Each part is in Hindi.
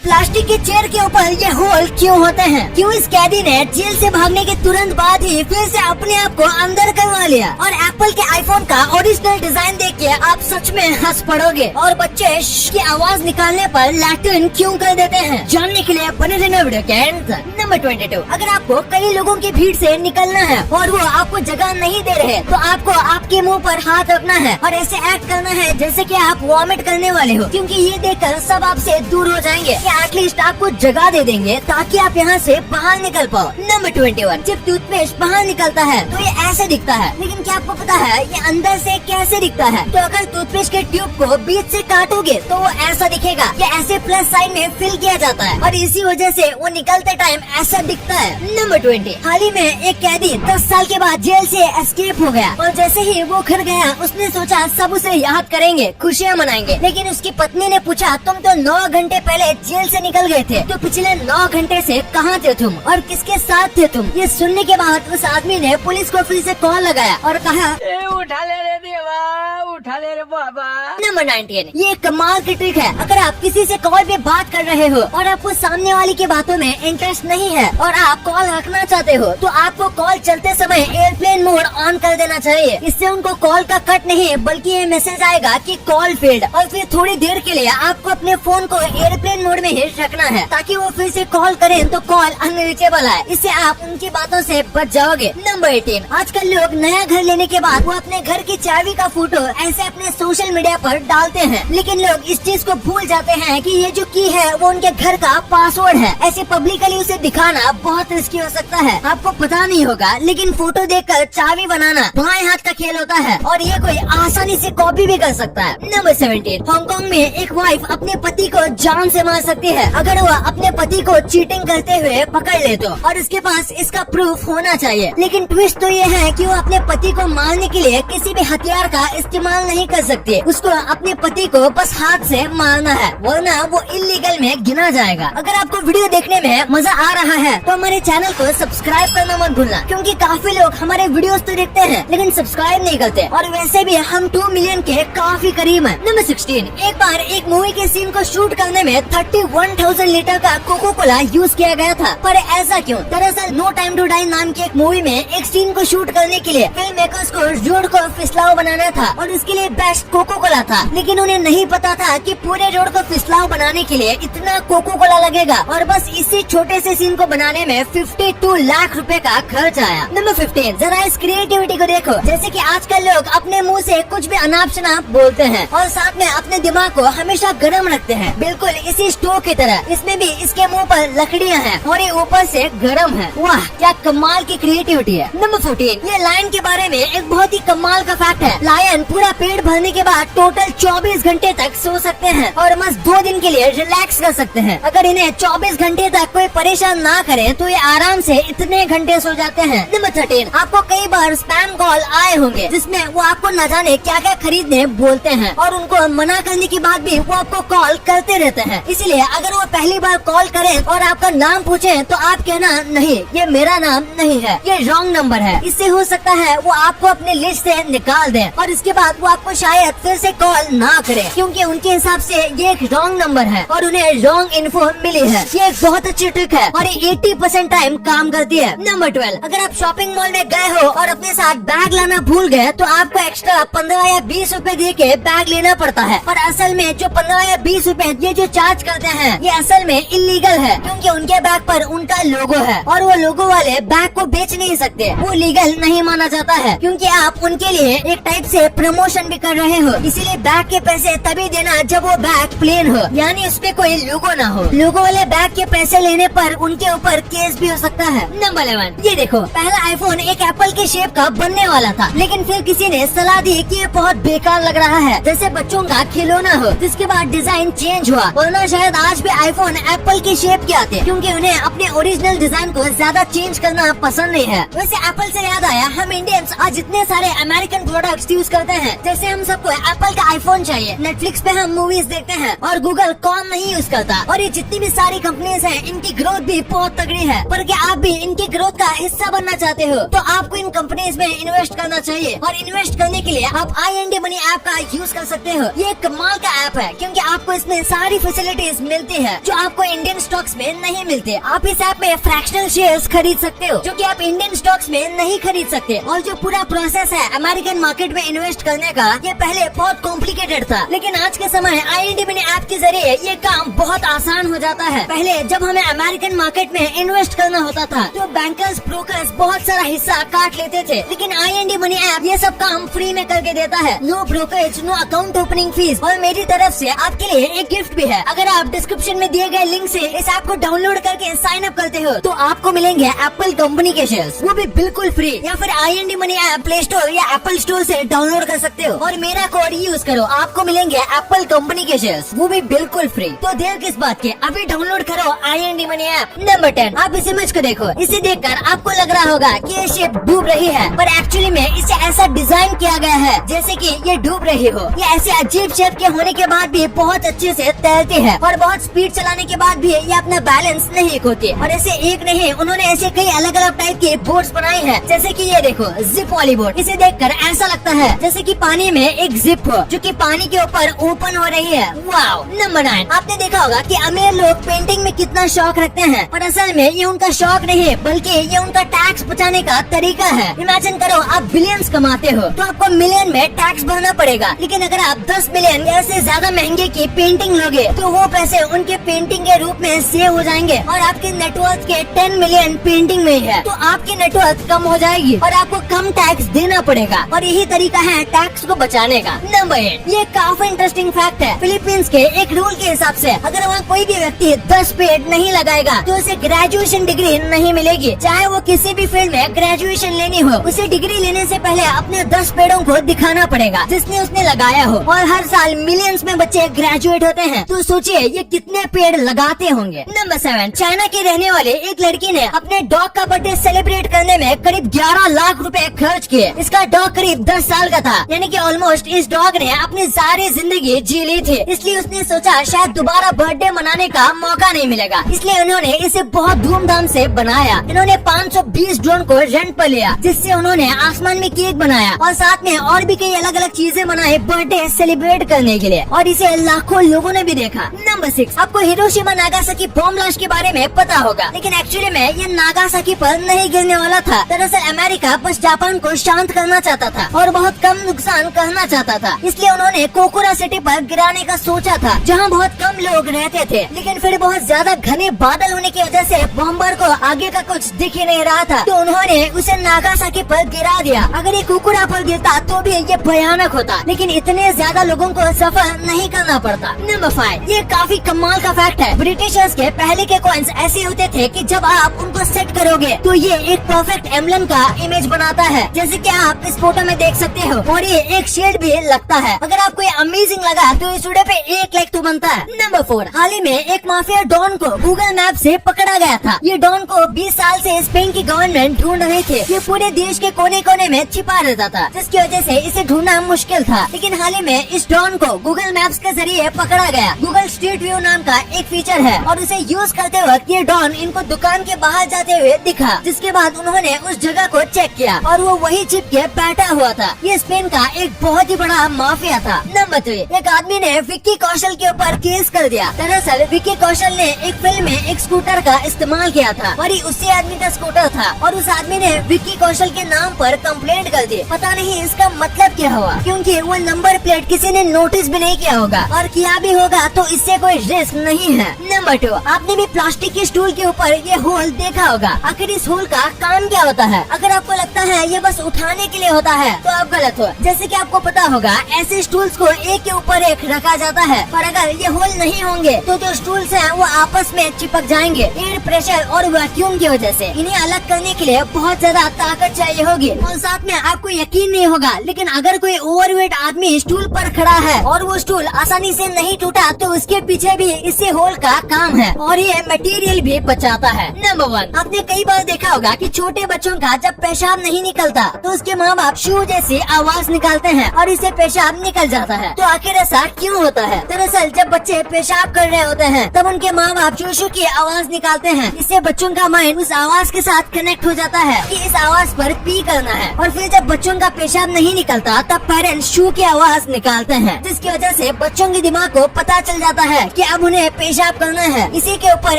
प्लास्टिक के चेयर के ऊपर ये होल क्यों होते हैं? क्यों इस कैदी ने जेल से भागने के तुरंत बाद ही फिर से अपने आप को अंदर करवा लिया? और एप्पल के आईफोन का ओरिजिनल डिजाइन देख के आप सच में हंस पड़ोगे। और बच्चे श की आवाज निकालने पर लैटिन क्यों कर देते हैं? जानने के लिए बने रहना वीडियो के एंड तक। नंबर 22, अगर आपको कई लोगों की भीड़ से निकलना है और वो आपको जगह नहीं दे रहे तो आपको आपके मुंह पर हाथ रखना है और ऐसे एक्ट करना है जैसे कि आप वॉमिट करने वाले हो, क्योंकि ये देखकर सब आपसे दूर हो जाएंगे या एटलीस्ट आपको जगह दे देंगे ताकि आप यहाँ से बाहर निकल पाओ। नंबर 21, जब टूथपेस्ट बाहर निकलता है तो ये ऐसे दिखता है, लेकिन क्या आपको पता है ये अंदर से कैसे दिखता है? तो अगर टूथपेस्ट के ट्यूब को बीच से काटोगे तो वो ऐसा दिखेगा। ये ऐसे प्लस साइन में फिल किया जाता है और इसी वजह से वो निकलते टाइम ऐसा दिखता है। नंबर 20, हाल ही में एक कैदी 10 साल के बाद जेल से एस्केप हो गया और जैसे ही वो घर गया उसने सोचा सब उसे याद करेंगे, खुशियाँ मनाएंगे, लेकिन उसकी पत्नी ने पूछा तुम तो 9 घंटे पहले जेल से निकल गए थे, तो पिछले 9 घंटे से कहाँ थे तुम और किसके साथ थे तुम? ये सुनने के बाद उस आदमी ने पुलिस को फिर से कॉल लगाया और कहा उठा ले रे देवा, उठा ले रे बाबा। नंबर 19, ये कमाल की ट्रिक है। अगर आप किसी से कॉल पे बात कर रहे हो और आपको सामने वाली की बातों में इंटरेस्ट नहीं है और आप कॉल रखना चाहते हो तो आपको कॉल चलते समय एयरप्लेन मोड ऑन कर देना चाहिए। इससे उनको कॉल का कट नहीं बल्कि ये मैसेज आएगा कि कॉल फेल्ड, और फिर थोड़ी देर के लिए आपको अपने फोन को एयरप्लेन मोड में ही रखना है ताकि वो फिर से कॉल करें तो कॉल अनरीचेबल आए। इससे आप उनकी बातों से बच जाओगे। नंबर 18, आजकल लोग नया घर लेने के बाद वो अपने घर की चाबी का फोटो ऐसे अपने सोशल मीडिया पर डालते हैं, लेकिन लोग इस चीज को भूल जाते हैं कि ये जो की है वो उनके घर का पासवर्ड है। ऐसे पब्लिकली उसे दिखाना बहुत रिस्की हो सकता है, आपको पता नहीं होगा, लेकिन फोटो देखकर चाबी बनाना बाएं हाथ का खेल होता है और ये कोई आसानी से कॉपी भी कर सकता है। नंबर 17, हांगकांग में एक वाइफ अपने पति को जान से मार सकती है अगर वह अपने पति को चीटिंग करते हुए पकड़ ले तो, और उसके पास इसका प्रूफ होना चाहिए। लेकिन ट्विस्ट तो ये है कि वो अपने पति को मारने के लिए किसी भी हथियार का इस्तेमाल नहीं कर सकती। उसको अपने पति को बस हाथ से मारना है, वरना वो इलीगल में गिना जाएगा। अगर आपको वीडियो देखने में मजा आ रहा है तो हमारे चैनल को सब्सक्राइब करना मत भूलना, क्योंकि काफी लोग हमारे वीडियोस तो देखते हैं लेकिन सब्सक्राइब नहीं करते, और वैसे भी हम 2 मिलियन के काफी करीब हैं। नंबर 16, एक बार एक मूवी के सीन को शूट करने में 31,000 लीटर का कोको कोला यूज किया गया था, पर ऐसा क्यों? दरअसल नो टाइम टू डाई नाम की एक मूवी में एक सीन को शूट करने के लिए फिल्म मेकर्स को रोड को फिसलाव बनाना था और उसके लिए बेस्ट कोको कोला था, लेकिन उन्हें नहीं पता था कि पूरे रोड को फिसलाव बनाने के लिए इतना कोको कोला लगेगा, और बस इसी छोटे से सीन को बनाने में 52 लाख रुपए का खर्च आया। नंबर 15, जरा इस क्रिएटिविटी को देखो। जैसे कि आजकल लोग अपने मुंह से कुछ भी अनाप शनाप बोलते हैं और साथ में अपने दिमाग को हमेशा गर्म रखते हैं, बिल्कुल इसी स्टोव की तरह। इसमें भी इसके मुंह पर लकड़ियां हैं और ये ऊपर से गर्म है। वाह, क्या कमाल की क्रिएटिविटी है। नंबर 14, ये लायन के बारे में एक बहुत ही कमाल का फैक्ट है। लायन पूरा पेट भरने के बाद टोटल 24 घंटे तक सो सकते हैं और बस 2 दिन के लिए रिलैक्स कर सकते हैं। अगर इन्हें 24 घंटे तक कोई परेशान ना करे तो ये आराम से इतने घंटे सो जाते हैं। नंबर 13, आपको कई बार स्पैम कॉल आए होंगे जिसमें वो आपको न जाने क्या क्या खरीदने बोलते हैं और उनको मना करने के बाद भी वो आपको कॉल करते रहते हैं। इसलिए अगर वो पहली बार कॉल करें और आपका नाम पूछे तो आप कहना नहीं, ये मेरा नाम नहीं है, ये रॉन्ग नंबर है। इससे हो सकता है वो आपको अपने लिस्ट से निकाल दें और इसके बाद वो आपको शायद फिर से कॉल ना करें, क्योंकि उनके हिसाब से ये एक रॉन्ग नंबर है और उन्हें रॉन्ग इन्फो मिली है। ये एक बहुत अच्छी ट्रिक है और ये 80% टाइम काम करती है। नंबर 12, अगर आप शॉपिंग मॉल में गए हो और अपने साथ बैग लाना भूल गए तो आपको एक्स्ट्रा 15 या 20 रुपए दे के बैग लेना पड़ता है, पर असल में जो 15 या 20 रुपए ये जो चार्ज करते हैं ये असल में इलीगल है, क्योंकि उनके बैग पर उनका लोगो है और वो लोगो वाले बैग को बेच नहीं सकते। वो लीगल नहीं माना जाता है, क्योंकि आप उनके लिए एक टाइप से प्रमोशन भी कर रहे हो। इसीलिए बैग के पैसे तभी देना जब वो बैग प्लेन हो, यानी उस पे कोई लोगो ना हो। लोगो वाले बैग के पैसे लेने पर उनके ऊपर केस भी हो सकता है। नंबर 11, ये देखो, पहला आईफोन एक एप्पल के शेप का बनने वाला था, लेकिन फिर किसी ने सलाह दी कि ये बहुत बेकार लग रहा है, जैसे बच्चों का खिलौना हो। जिसके बाद डिजाइन चेंज हुआ, वरना शायद आज भी आईफोन एप्पल के शेप के आते, क्योंकि उन्हें अपने ओरिजिनल डिजाइन को ज्यादा चेंज करना पसंद नहीं है। वैसे एप्पल से याद आया, हम इंडियंस आज इतने सारे अमेरिकन प्रोडक्ट्स यूज करते हैं, जैसे जैसे हम सबको एप्पल का आईफोन चाहिए, नेटफ्लिक्स पे हम मूवीज देखते हैं और गूगल कॉम नहीं यूज करता। और ये जितनी भी सारी कंपनीज हैं, इनकी ग्रोथ भी बहुत तगड़ी है। पर क्या आप भी इनकी ग्रोथ का हिस्सा बनना चाहते हो? तो आपको इन कंपनीज में इन्वेस्ट करना चाहिए। और इन्वेस्ट करने के लिए आप IND मनी ऐप का यूज कर सकते हो। ये एक कमाल का ऐप है क्योंकि आपको इसमें सारी फैसिलिटीज मिलती है जो आपको इंडियन स्टॉक्स में नहीं मिलते। आप इस ऐप में फ्रैक्शनल शेयर्स खरीद सकते हो जो कि आप इंडियन स्टॉक्स में नहीं खरीद सकते। और जो पूरा प्रोसेस है अमेरिकन मार्केट में इन्वेस्ट करने का, ये पहले बहुत कॉम्प्लिकेटेड था, लेकिन आज के समय IND मनी ऐप के जरिए ये काम बहुत आसान हो जाता है। पहले जब हमें अमेरिकन मार्केट में इन्वेस्ट करना होता था तो बैंकर्स ब्रोकर्स बहुत सारा हिस्सा काट लेते थे, लेकिन IND मनी ऐप ये सब काम फ्री में करके देता है। No brokerage, no account opening fees. और मेरी तरफ से आपके लिए एक गिफ्ट भी है। अगर आप डिस्क्रिप्शन में दिए गए लिंक से इस ऐप को डाउनलोड करके साइन अप करते हो तो आपको मिलेंगे एप्पल कंपनी के शेयर्स, वो भी बिल्कुल फ्री। या फिर IND money app play store या एप्पल स्टोर से डाउनलोड कर सकते हो और मेरा कोड यूज करो, आपको मिलेंगे एप्पल कंपनी के शेयर्स, वो भी बिल्कुल फ्री। तो देर किस बात की, अभी डाउनलोड करो IND मनी ऐप। नंबर 10, आप इस इमेज को देखो। इसे देखकर आपको लग रहा होगा कि ये शिप डूब रही है, पर एक्चुअली में इसे ऐसा डिजाइन किया गया है जैसे कि ये डूब रही हो। ये ऐसे अजीब शेप के होने के बाद भी बहुत अच्छे से तैरती है और बहुत स्पीड चलाने के बाद भी ये अपना बैलेंस नहीं खोती। और ऐसे एक नहीं, उन्होंने ऐसे कई अलग अलग टाइप के बोट्स बनाए हैं, जैसे कि ये देखो जिप वाली बोट। इसे देखकर ऐसा लगता है जैसे कि पानी में एक जिप हो जो कि पानी के ऊपर ओपन हो रही है। वाओ। नंबर 9, आपने देखा होगा कि अमीर लोग पेंटिंग में कितना शौक रखते हैं, पर असल में ये उनका शौक नहीं बल्कि ये उनका टैक्स बचाने का तरीका है। इमेजिन करो आप बिलियंस कमाते हो तो आपको मिलियन में टैक्स भरना पड़ेगा, लेकिन अगर आप 10 मिलियन या से ज्यादा महंगे की पेंटिंग लोगे तो वो पैसे उनके पेंटिंग के रूप में सेव हो जाएंगे और आपके नेटवर्थ के 10 मिलियन पेंटिंग में ही है, तो आपकी नेटवर्थ कम हो जाएगी और आपको कम टैक्स देना पड़ेगा। और यही तरीका है टैक्स को बचाने का। नंबर 8, ये काफी इंटरेस्टिंग फैक्ट है। फिलीपींस के एक रूल के हिसाब से अगर वहाँ कोई भी व्यक्ति 10 पेड़ नहीं लगाएगा तो उसे ग्रेजुएशन डिग्री नहीं मिलेगी। चाहे वो किसी भी फील्ड में ग्रेजुएशन लेनी हो, उसे डिग्री लेने से पहले अपने 10 पेड़ों को दिखाना पड़ेगा जिसने उसने लगाया हो। और हर साल मिलियंस में बच्चे ग्रेजुएट होते हैं, तो सोचिए ये कितने पेड़ लगाते होंगे। नंबर 7, चाइना की रहने वाले एक लड़की ने अपने डॉग का बर्थडे सेलिब्रेट करने में करीब 11 लाख रुपए खर्च किए। इसका डॉग करीब 10 साल का था, यानी कि ऑलमोस्ट इस डॉग ने अपनी सारी जिंदगी जी ली थी। इसलिए उसने सोचा शायद दोबारा बर्थडे मनाने का मौका नहीं मिलेगा, इसलिए उन्होंने इसे बहुत धूमधाम से बनाया। इन्होंने 520 ड्रोन को रेंट पर लिया, जिससे उन्होंने आसमान में केक बनाया और साथ में और भी कई अलग अलग चीजें बनाई बर्थडे सेलिब्रेट करने के लिए, और इसे लाखों लोगों ने भी देखा। नंबर 6, आपको हिरोशिमा नागासाकी बॉम्ब ब्लास्ट के बारे में पता होगा, लेकिन एक्चुअली में ये नागासाकी पर नहीं गिरने वाला था। दरअसल अमेरिका बस जापान को शांत करना चाहता था और बहुत कम नुकसान करना चाहता था, इसलिए उन्होंने कोकुरा सिटी पर गिराने का सोचा था जहाँ बहुत कम लोग रहते थे। लेकिन फिर बहुत ज्यादा घने बादल होने की वजह से बॉम्बर को आगे का कुछ दिख ही नहीं रहा था, तो उन्होंने उसे नागासाकी पर गिरा दिया। अगर ये कोकुरा पर गिरता तो भी ये भयानक होता, लेकिन इतने ज्यादा लोगों को सफर नहीं करना पड़ता। नंबर 5, ये काफी कमाल का फैक्ट है। ब्रिटिशर्स के पहले के कॉइन्स ऐसे होते थे कि जब आप उनको सेट करोगे तो ये एक परफेक्ट एम्बलम का इमेज बनाता है, जैसे कि आप इस फोटो में देख सकते हो, और ये एक शेड भी लगता है। अगर आपको ये अमेजिंग लगा तो इस वीडियो पे 1 लाइक तो बनता है। नंबर 4, हाल ही में एक माफिया डॉन को गूगल मैप से पकड़ा गया था। ये डॉन को 20 साल से स्पेन की गवर्नमेंट ढूंढ रही थी। ये पूरे देश के कोने कोने में छिपा रहता था, जिसकी वजह से इसे ढूंढना मुश्किल था। लेकिन हाल ही में इस डॉन को गूगल मैप्स के जरिए पकड़ा गया। गूगल स्ट्रीट व्यू नाम का एक फीचर है और उसे यूज करते वक्त ये डॉन इनको दुकान के बाहर जाते हुए दिखा, जिसके बाद उन्होंने उस जगह को चेक किया और वो वही छिप के बैठा हुआ था। ये स्पेन का एक बहुत ही बड़ा माफिया था। नंबर 3, एक आदमी ने विक्की कौशल के ऊपर केस कर दिया। दरअसल विक्की कौशल ने एक फिल्म में एक स्कूटर का इस्तेमाल किया था और ये उसी आदमी का स्कूटर था, और उस आदमी ने विक्की कौशल के नाम पर कंप्लेंट कर दी। पता नहीं इसका मतलब क्या हुआ, क्योंकि वो नंबर प्लेट किसी ने नोटिस भी नहीं किया होगा, और किया भी होगा तो इससे कोई रिस्क नहीं है। नंबर 2, आपने भी प्लास्टिक के स्टूल के ऊपर ये होल देखा होगा। आखिर इस होल का काम क्या होता है? अगर आपको लगता है ये बस उठाने के लिए होता है तो आप गलत हो। जैसे कि आपको पता होगा ऐसे स्टूल्स को एक के ऊपर एक रखा जाता है, पर अगर ये होल नहीं होंगे तो जो स्टूल्स हैं वो आपस में चिपक जाएंगे एयर प्रेशर और वैक्यूम की वजह से। इन्हें अलग करने के लिए बहुत ज्यादा ताकत चाहिए होगी और साथ में आपको यकीन नहीं होगा, लेकिन अगर कोई ओवरवेट आदमी स्टूल पर खड़ा है और वो स्टूल आसानी से नहीं टूटा तो उसके पीछे भी इसी होल का काम है और ये मटेरियल भी बचाता है। नंबर 1, आपने कई बार देखा होगा कि छोटे बच्चों का जब पेशाब नहीं निकलता तो उसके माँ बाप शू जैसी आवाज निकालते करते हैं और इससे पेशाब निकल जाता है। तो आखिर ऐसा क्यों होता है? दरअसल जब बच्चे पेशाब कर रहे होते हैं तब उनके माँ बाप शू शू की आवाज निकालते हैं। इससे बच्चों का माइंड उस आवाज के साथ कनेक्ट हो जाता है कि इस आवाज पर पी करना है। और फिर जब बच्चों का पेशाब नहीं निकलता तब पेरेंट्स शू की आवाज निकालते हैं, जिसकी वजह से बच्चों के दिमाग को पता चल जाता है कि अब उन्हें पेशाब करना है। इसी के ऊपर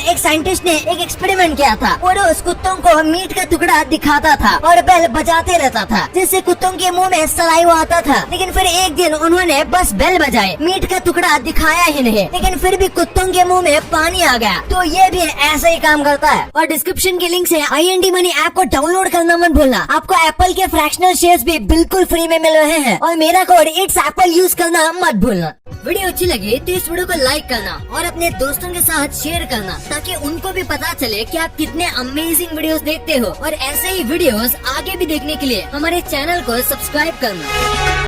एक साइंटिस्ट ने एक एक्सपेरिमेंट किया था। वो रोज कुत्तों को मीट का टुकड़ा दिखाता था और बेल बजाते रहता था, जिससे कुत्तों के मुंह में सलाइवा आता था। लेकिन फिर एक दिन उन्होंने बस बेल बजाए, मीट का टुकड़ा दिखाया ही नहीं, लेकिन फिर भी कुत्तों के मुंह में पानी आ गया। तो ये भी ऐसा ही काम करता है। और डिस्क्रिप्शन के लिंक से IND मनी ऐप को डाउनलोड करना मत भूलना। आपको एप्पल के फ्रैक्शनल शेयर्स भी बिल्कुल फ्री में मिल रहे हैं और मेरा कोड इट्स एप्पल यूज करना मत भूलना। वीडियो अच्छी लगी तो इस वीडियो को लाइक करना और अपने दोस्तों के साथ शेयर करना, ताकि उनको भी पता चले कि आप कितने अमेजिंग वीडियोस देखते हो। और ऐसे ही वीडियोस आगे भी देखने के लिए हमारे चैनल को सब्सक्राइब करना।